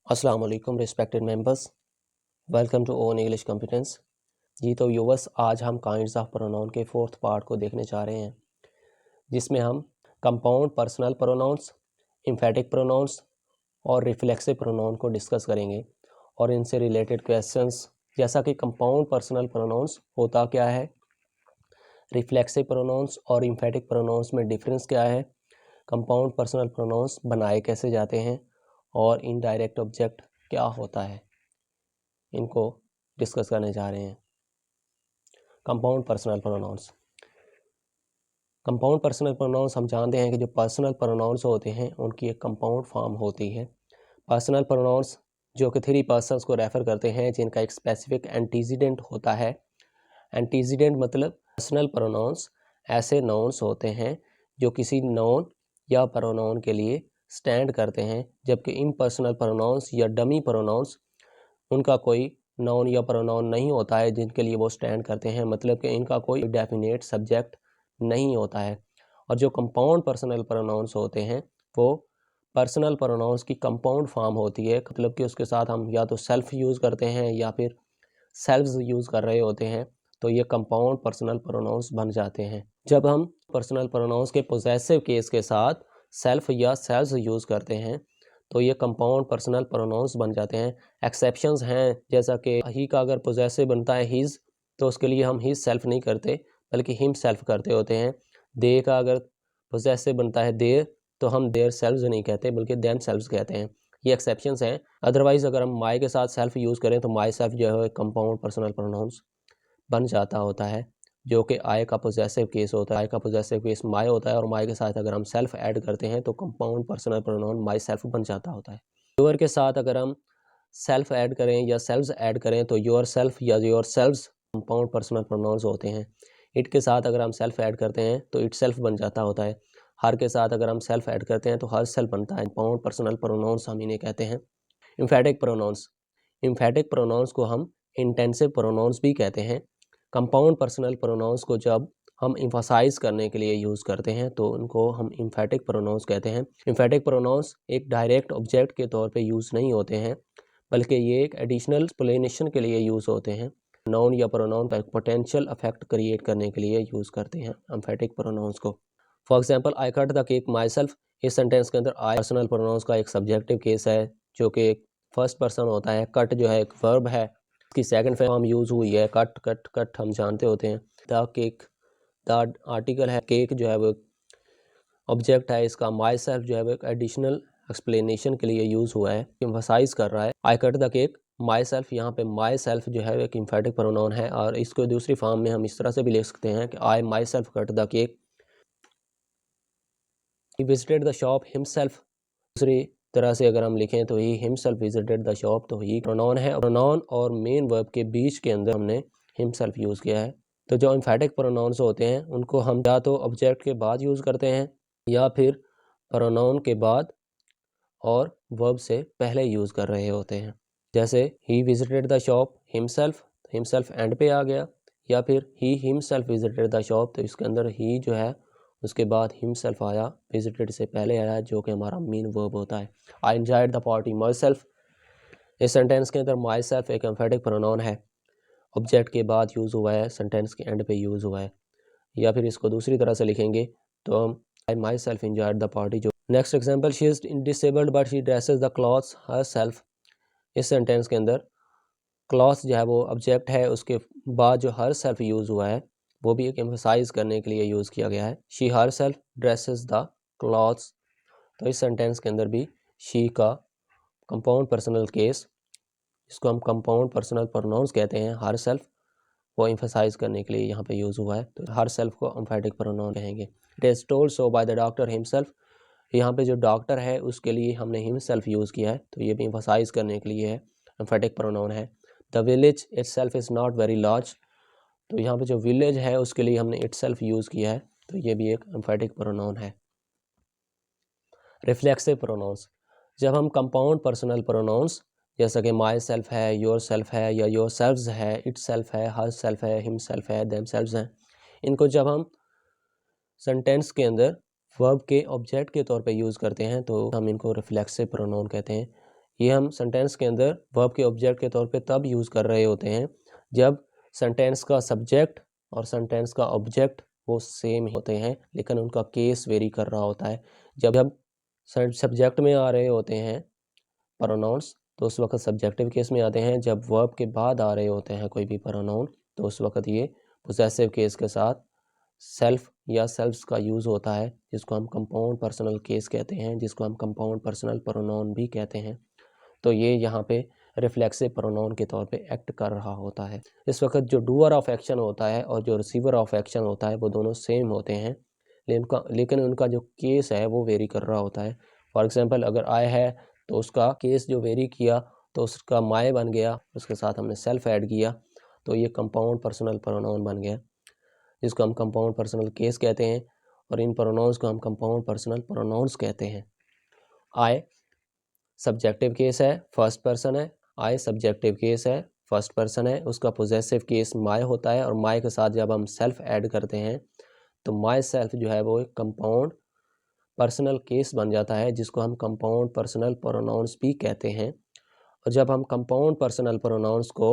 अस्सलाम वालेकुम respected members, welcome to own English competence. जी तो व्यूवर्स, आज हम काइंड्स ऑफ प्रोनाउन के फोर्थ पार्ट को देखने जा रहे हैं, जिसमें हम compound personal pronouns, emphatic pronouns और रिफ्लेक्सिव प्रोनाउन को डिस्कस करेंगे और इनसे रिलेटेड क्वेश्चंस, जैसा कि कंपाउंड पर्सनल प्रोनाउंस होता क्या है, रिफ्लेक्सिव प्रोनाउंस और एम्फेटिक प्रोनाउंस में डिफरेंस क्या है, कंपाउंड पर्सनल प्रोनाउंस बनाए कैसे जाते हैं और इनडायरेक्ट ऑब्जेक्ट क्या होता है, इनको डिस्कस करने जा रहे हैं। Compound personal pronounce. Compound personal pronounce हम जानते हैं कि जो पर्सनल प्रोनाउंस होते हैं उनकी एक कंपाउंड फॉर्म होती है। पर्सनल प्रोनाउंस जो कि 3 पर्सन्स को रेफर करते हैं, जिनका एक स्पेसिफिक एंटीसीडेंट होता है। एंटीसीडेंट मतलब पर्सनल प्रोनाउंस ऐसे नाउन्स होते हैं जो किसी नाउन या प्रोनाउन के लिए स्टैंड करते हैं, जबकि इम्पर्सनल प्रोनाउंस या डमी प्रोनाउंस उनका कोई नाउन या प्रोनाउन नहीं होता है जिनके लिए वो स्टैंड करते हैं, मतलब कि इनका कोई डेफिनेट सब्जेक्ट नहीं होता है। और जो कंपाउंड पर्सनल प्रोनाउंस होते हैं वो पर्सनल प्रोनाउंस की कंपाउंड फॉर्म होती है, मतलब कि उसके साथ हम या तो सेल्फ यूज़ करते हैं या फिर सेल्व्स यूज़ कर रहे होते हैं, तो ये कंपाउंड पर्सनल प्रोनाउंस बन जाते हैं। जब हम पर्सनल प्रोनाउंस के पोजेसिव केस के साथ सेल्फ या सेल्व्स यूज़ करते हैं तो ये कंपाउंड पर्सनल प्रोनाउंस बन जाते हैं। एक्सेप्शंस हैं, जैसा कि ही का अगर पोजेसिव बनता है हिज, तो उसके लिए हम हिज सेल्फ नहीं करते बल्कि हिम सेल्फ करते होते हैं। दे का अगर पोजेसिव बनता है देयर, तो हम देयर सेल्व्स नहीं कहते बल्कि देम सेल्व्स कहते हैं। ये एक्सेप्शंस हैं। अदरवाइज अगर हम माई के साथ सेल्फ यूज़ करें तो माई सेल्फ जो है कंपाउंड पर्सनल प्रोनाउंस बन जाता होता है, जो कि आई का पोजेसिव केस होता है। आई का पोजेसिव केस माई होता है और माई के साथ अगर हम सेल्फ ऐड करते हैं तो compound personal pronoun my self बन जाता होता है। योर के साथ अगर हम सेल्फ ऐड करें या सेल्व्स ऐड करें तो योर सेल्फ या your selves compound personal pronounce होते हैं। इट के साथ अगर हम सेल्फ ऐड करते हैं तो इट सेल्फ बन जाता होता है। हर के साथ अगर हम सेल्फ ऐड करते हैं तो हर सेल्फ बनता है। कंपाउंड पर्सनल प्रोनाउंस हम इन्हें कहते हैं। Emphatic pronounce. एम्फेटिक प्रोनाउंस को हम इंटेंसिव प्रोनाउंस भी कहते हैं। कंपाउंड पर्सनल प्रोनाउंस को जब हम इम्फसाइज करने के लिए यूज़ करते हैं तो उनको हम एम्फेटिक प्रोनाउंस कहते हैं। एम्फेटिक प्रोनाउंस एक डायरेक्ट ऑब्जेक्ट के तौर पे यूज़ नहीं होते हैं, बल्कि ये एक एडिशनल एक्सप्लेनेशन के लिए यूज़ होते हैं। नाउन या प्रोनाउन पर पोटेंशियल इफेक्ट क्रिएट करने के लिए यूज़ करते हैं एम्फेटिक प्रोनाउंस को। For example, I cut the cake my self. इस सेंटेंस के अंदर आई पर्सनल प्रोनाउंस का एक सब्जेक्टिव केस है, जो कि एक फर्स्ट पर्सन होता है। कट जो है एक वर्ब है, इसकी सेकंड फॉर्म यूज़ हुई है कट। कट कट हम जानते होते हैं। द केक, द आर्टिकल है, केक जो है वो ऑब्जेक्ट है इसका। माई सेल्फ जो है वो एक एडिशनल एक्सप्लेनेशन के लिए यूज़ हुआ है, एम्फसाइज कर रहा है। I cut the cake my self, यहाँ पे माई सेल्फ जो है एक एम्फेटिक प्रोनाउन है और इसको दूसरी फॉर्म में हम इस तरह से भी लिख सकते हैं कि I myself cut the cake. He visited the shop himself. दूसरी तरह से अगर हम लिखें तो he himself visited the shop, तो ही प्रोनाउन है। प्रोनाउन और मेन वर्ब के बीच के अंदर हमने हिमसेल्फ यूज़ किया है। तो जो एम्फेटिक प्रोनाउंस होते हैं उनको हम या तो ऑब्जेक्ट के बाद यूज़ करते हैं या फिर प्रोनाउन के बाद और वर्ब से पहले यूज़ कर रहे होते हैं। जैसे ही visited the shop himself, himself and पे आ गया, या फिर ही हिमसेल्फ विजिटेड द शॉप, तो इसके अंदर ही जो है उसके बाद हिमसेल्फ आया, विजिटेड से पहले आया, जो कि हमारा मेन वर्ब होता है। I enjoyed the party my self. इस सेंटेंस के अंदर माई सेल्फ एक एम्फेटिक प्रोनाउन है, ऑब्जेक्ट के बाद यूज़ हुआ है, सेंटेंस के एंड पे यूज़ हुआ है। या फिर इसको दूसरी तरह से लिखेंगे तो हम I myself enjoyed the party. जो next example, she is disabled but she dresses the clothes herself. इस सेंटेंस के अंदर क्लॉथ जो है वो ऑब्जेक्ट है, उसके बाद जो हर सेल्फ यूज़ हुआ है वो भी एक एम्फसाइज करने के लिए यूज़ किया गया है। She her self dresses the clothes, तो इस सेंटेंस के अंदर भी शी का कंपाउंड पर्सनल केस, इसको हम कंपाउंड पर्सनल प्रोनाउंस कहते हैं, हर सेल्फ, वो एम्फसाइज करने के लिए यहाँ पे यूज़ हुआ है, तो हर सेल्फ को एम्फेटिक प्रोनाउन कहेंगे। It is told so by the doctor himself. यहाँ पे जो डॉक्टर है उसके लिए हमने हिमसेल्फ यूज़ किया है, तो ये भी एम्फसाइज करने के लिए है, एम्फेटिक प्रोनाउन है। The village itself is not very large, तो यहाँ पे जो विलेज है उसके लिए हमने इटसेल्फ यूज़ किया है, तो ये भी एक एम्फेटिक प्रोनाउन है। Reflexive pronouns. जब हम कंपाउंड पर्सनल प्रोनाउंस जैसा कि माई सेल्फ है, योर सेल्फ है या योर सेल्व्स है, इट सेल्फ है, हर सेल्फ है, हिम सेल्फ है, देम सेल्व्स हैं, इनको जब हम सेंटेंस के अंदर वर्ब के ऑब्जेक्ट के तौर पे यूज़ करते हैं तो हम इनको रिफ्लेक्सिव प्रोनाउन कहते हैं। ये हम सेंटेंस के अंदर वर्ब के ऑब्जेक्ट के तौर पे तब यूज़ कर रहे होते हैं जब सेंटेंस का सब्जेक्ट और सेंटेंस का ऑब्जेक्ट वो सेम होते हैं, लेकिन उनका केस वेरी कर रहा होता है। जब जब सब्जेक्ट में आ रहे होते हैं प्रोनाउंस तो उस वक्त सब्जेक्टिव केस में आते हैं। जब वर्ब के बाद आ रहे होते हैं कोई भी प्रोनाउन तो उस वक्त ये पोजेसिव केस के साथ सेल्फ या सेल्फ्स का यूज़ होता है, जिसको हम कंपाउंड पर्सनल केस कहते हैं, जिसको हम कंपाउंड पर्सनल प्रोनाउन भी कहते हैं। तो ये यहाँ पे रिफ्लेक्सिव प्रोनाउन के तौर पे एक्ट कर रहा होता है। इस वक्त जो डूअर ऑफ एक्शन होता है और जो रिसीवर ऑफ एक्शन होता है वो दोनों सेम होते हैं, लेकिन उनका जो केस है वो वेरी कर रहा होता है। फॉर एग्जांपल अगर आई है तो उसका केस जो वेरी किया तो उसका माय बन गया, उसके साथ हमने सेल्फ ऐड किया तो ये कंपाउंड पर्सनल प्रोनाउन बन गया, जिसको हम कंपाउंड पर्सनल केस कहते हैं, और इन प्रोनाउंस को हम कंपाउंड पर्सनल प्रोनाउंस कहते हैं। आई सब्जेक्टिव केस है, फर्स्ट पर्सन है। आई सब्जेक्टिव केस है, फर्स्ट पर्सन है। उसका पोजेसिव केस माय होता है और माय के साथ जब हम सेल्फ ऐड करते हैं तो माय सेल्फ जो है वो एक कंपाउंड पर्सनल केस बन जाता है, जिसको हम कंपाउंड पर्सनल प्रोनाउंस भी कहते हैं। और जब हम कंपाउंड पर्सनल प्रोनाउंस को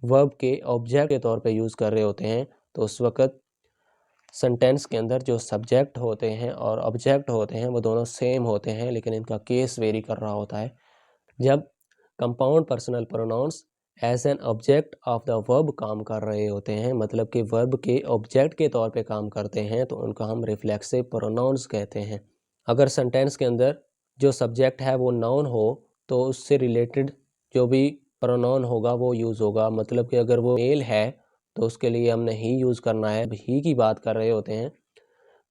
वर्ब के ऑब्जेक्ट के तौर पे यूज़ कर रहे होते हैं तो उस वक्त सेंटेंस के अंदर जो सब्जेक्ट होते हैं और ऑब्जेक्ट होते हैं वो दोनों सेम होते हैं, लेकिन इनका केस वेरी कर रहा होता है। जब compound personal pronouns as an object of the verb काम कर रहे होते हैं, मतलब कि वर्ब के ऑब्जेक्ट के तौर पे काम करते हैं, तो उनको हम रिफ्लेक्सिव प्रोनाउंस कहते हैं। अगर सेंटेंस के अंदर जो सब्जेक्ट है वो नाउन हो तो उससे रिलेटेड जो भी प्रोनाउन होगा वो यूज़ होगा। मतलब कि अगर वो मेल है तो उसके लिए हमने ही यूज़ करना है। ही की बात कर रहे होते हैं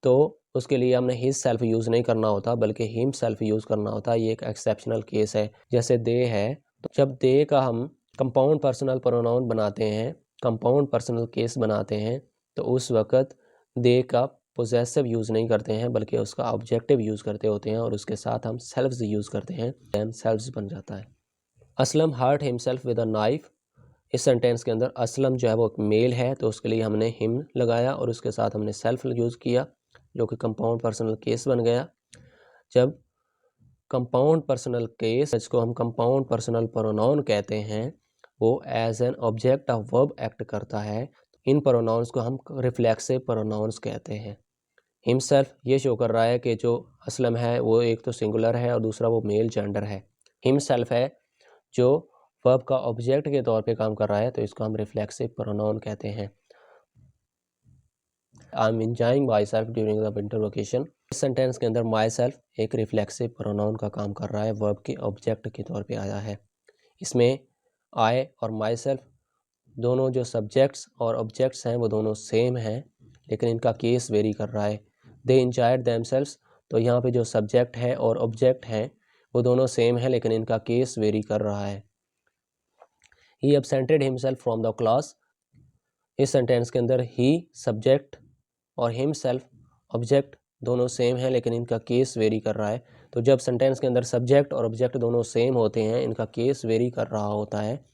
तो उसके लिए हमने हिज सेल्फ यूज़ नहीं करना होता बल्कि हिम सेल्फ यूज़ करना होता है। ये एक एक्सेप्शनल केस है। जैसे दे है तो जब दे का हम कंपाउंड पर्सनल प्रोनाउन बनाते हैं, कंपाउंड पर्सनल केस बनाते हैं, तो उस वक्त दे का पोजेसिव यूज़ नहीं करते हैं बल्कि उसका ऑब्जेक्टिव यूज़ करते होते हैं और उसके साथ हम सेल्फ्स यूज़ करते हैं, देम सेल्फ्स बन जाता है। Aslam hurt himself with a knife. इस सेंटेंस के अंदर असलम जो है वो मेल है तो उसके लिए हमने हिम लगाया और उसके साथ हमने सेल्फ यूज़ किया जो कि कंपाउंड पर्सनल केस बन गया। जब कंपाउंड पर्सनल केस जिसको हम कंपाउंड पर्सनल प्रोनाउन कहते हैं वो as an object of verb act करता है, इन प्रोनाउंस को हम रिफ्लेक्सिव प्रोनाउंस कहते हैं। हिमसेल्फ ये शो कर रहा है कि जो असलम है वो एक तो सिंगुलर है और दूसरा वो मेल जेंडर है। हिमसेल्फ है जो वर्ब का ऑब्जेक्ट के तौर पे काम कर रहा है तो इसको हम रिफ्लेक्सिव प्रोनाउन कहते हैं। I am enjoying my self during the winter vacation. इस सेंटेंस के अंदर माई सेल्फ एक रिफ्लेक्सिव प्रोनाउन का काम कर रहा है, वर्ब के ऑब्जेक्ट के तौर पे आया है। इसमें आई और माई सेल्फ दोनों जो सब्जेक्ट्स और ऑब्जेक्ट्स हैं वो दोनों सेम हैं, लेकिन इनका केस वेरी कर रहा है। दे इंजॉयड देमसेल्व्स, तो यहाँ पे जो सब्जेक्ट है और ऑब्जेक्ट हैं वो दोनों सेम हैं, लेकिन इनका केस वेरी कर रहा है। ही एब्सेंटेड हिमसेल्फ फ्रॉम द क्लास। इस सेंटेंस के अंदर ही सब्जेक्ट और हिमसेल्फ ऑब्जेक्ट दोनों सेम हैं, लेकिन इनका केस वेरी कर रहा है। तो जब सेंटेंस के अंदर सब्जेक्ट और ऑब्जेक्ट दोनों सेम होते हैं, इनका केस वेरी कर रहा होता है,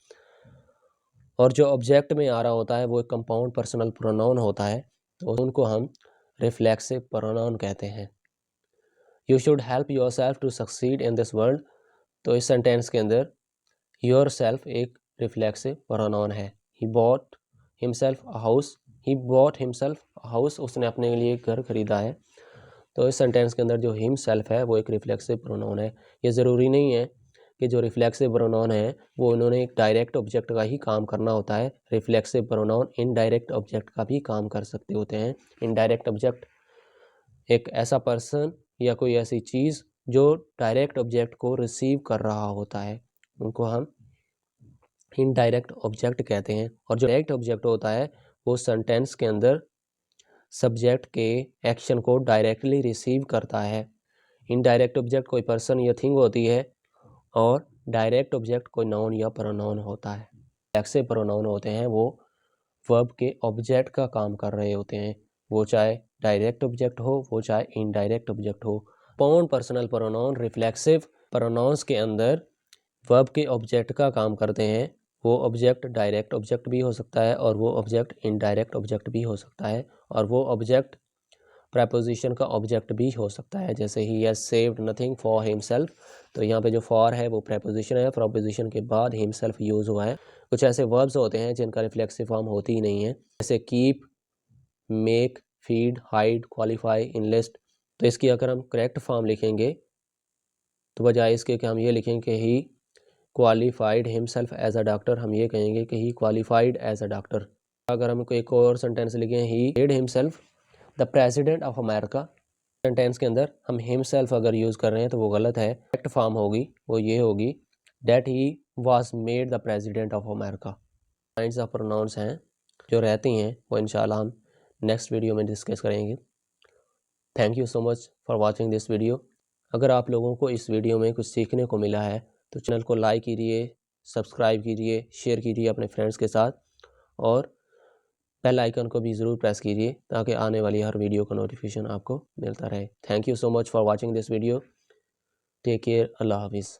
और जो ऑब्जेक्ट में आ रहा होता है वो एक कंपाउंड पर्सनल प्रोनाउन होता है, तो उनको हम रिफ्लेक्सिव प्रोनाउन कहते हैं। You should help yourself to succeed in this world. तो इस सेंटेंस के अंदर योर सेल्फ एक रिफ्लेक्सिव प्रोनाउन है। He bought himself a house. He bought himself a house, उसने अपने लिए एक घर खरीदा है। तो इस सेंटेंस के अंदर जो हिम सेल्फ है वो एक रिफ्लेक्सिव प्रोनाउन है। ये ज़रूरी नहीं है कि जो रिफ्लेक्सिव प्रोनाउन है वो उन्होंने एक डायरेक्ट ऑब्जेक्ट का ही काम करना होता है। रिफ्लेक्सिव प्रोनाउन इनडायरेक्ट ऑब्जेक्ट का भी काम कर सकते होते हैं। इनडायरेक्ट ऑब्जेक्ट एक ऐसा पर्सन या कोई ऐसी चीज़ जो डायरेक्ट ऑब्जेक्ट को रिसीव कर रहा होता है, उनको हम इनडायरेक्ट ऑब्जेक्ट कहते हैं। और जो डायरेक्ट ऑब्जेक्ट होता है वो सेंटेंस के अंदर सब्जेक्ट के एक्शन को डायरेक्टली रिसीव करता है। इनडायरेक्ट ऑब्जेक्ट कोई पर्सन या थिंग होती है और डायरेक्ट ऑब्जेक्ट कोई नाउन या प्रोनाउन होता है। रिफ्लेक्सिव प्रोनाउन होते हैं वो वर्ब के ऑब्जेक्ट का काम कर रहे होते हैं, वो चाहे डायरेक्ट ऑब्जेक्ट हो वो चाहे इनडायरेक्ट ऑब्जेक्ट हो। Compound personal pronoun reflexive pronouns के अंदर वर्ब के ऑब्जेक्ट का काम करते हैं। वो ऑब्जेक्ट डायरेक्ट ऑब्जेक्ट भी हो सकता है और वो ऑब्जेक्ट इनडायरेक्ट ऑब्जेक्ट भी हो सकता है, और वो ऑब्जेक्ट प्रेपोजिशन का ऑब्जेक्ट भी हो सकता है, जैसे he has saved nothing for himself, तो यहाँ पे जो फॉर है वो प्रेपोजिशन है, प्रेपोजिशन के बाद हिमसेल्फ यूज हुआ है। कुछ ऐसे वर्ब्स होते हैं जिनका रिफ्लेक्सिव फॉर्म होती ही नहीं है, जैसे keep, make, feed, hide, qualify, enlist. तो इसकी अगर हम करेक्ट फॉर्म लिखेंगे तो बजाय इसके कि हम ये लिखेंगे कि he qualified himself as a doctor, हम ये कहेंगे कि he qualified as a doctor. अगर हम एक और सेंटेंस लिखें, he made himself the president of America, sentence के अंदर हम हिमसेल्फ अगर यूज़ कर रहे हैं तो वो गलत है। करेक्ट फॉर्म होगी वो ये होगी that he was made the president of America. Kinds of pronouns हैं जो रहती हैं वो इंशाल्लाह हम नेक्स्ट वीडियो में डिस्कस करेंगे। Thank you so much for watching this video. अगर आप लोगों को इस वीडियो में कुछ सीखने को मिला है तो चैनल को लाइक कीजिए, सब्सक्राइब कीजिए, शेयर कीजिए अपने फ्रेंड्स के साथ, और बेल आइकन को भी ज़रूर प्रेस कीजिए ताकि आने वाली हर वीडियो का नोटिफिकेशन आपको मिलता रहे। Thank you so much for watching this video. Take care. अल्लाह हाफिज़।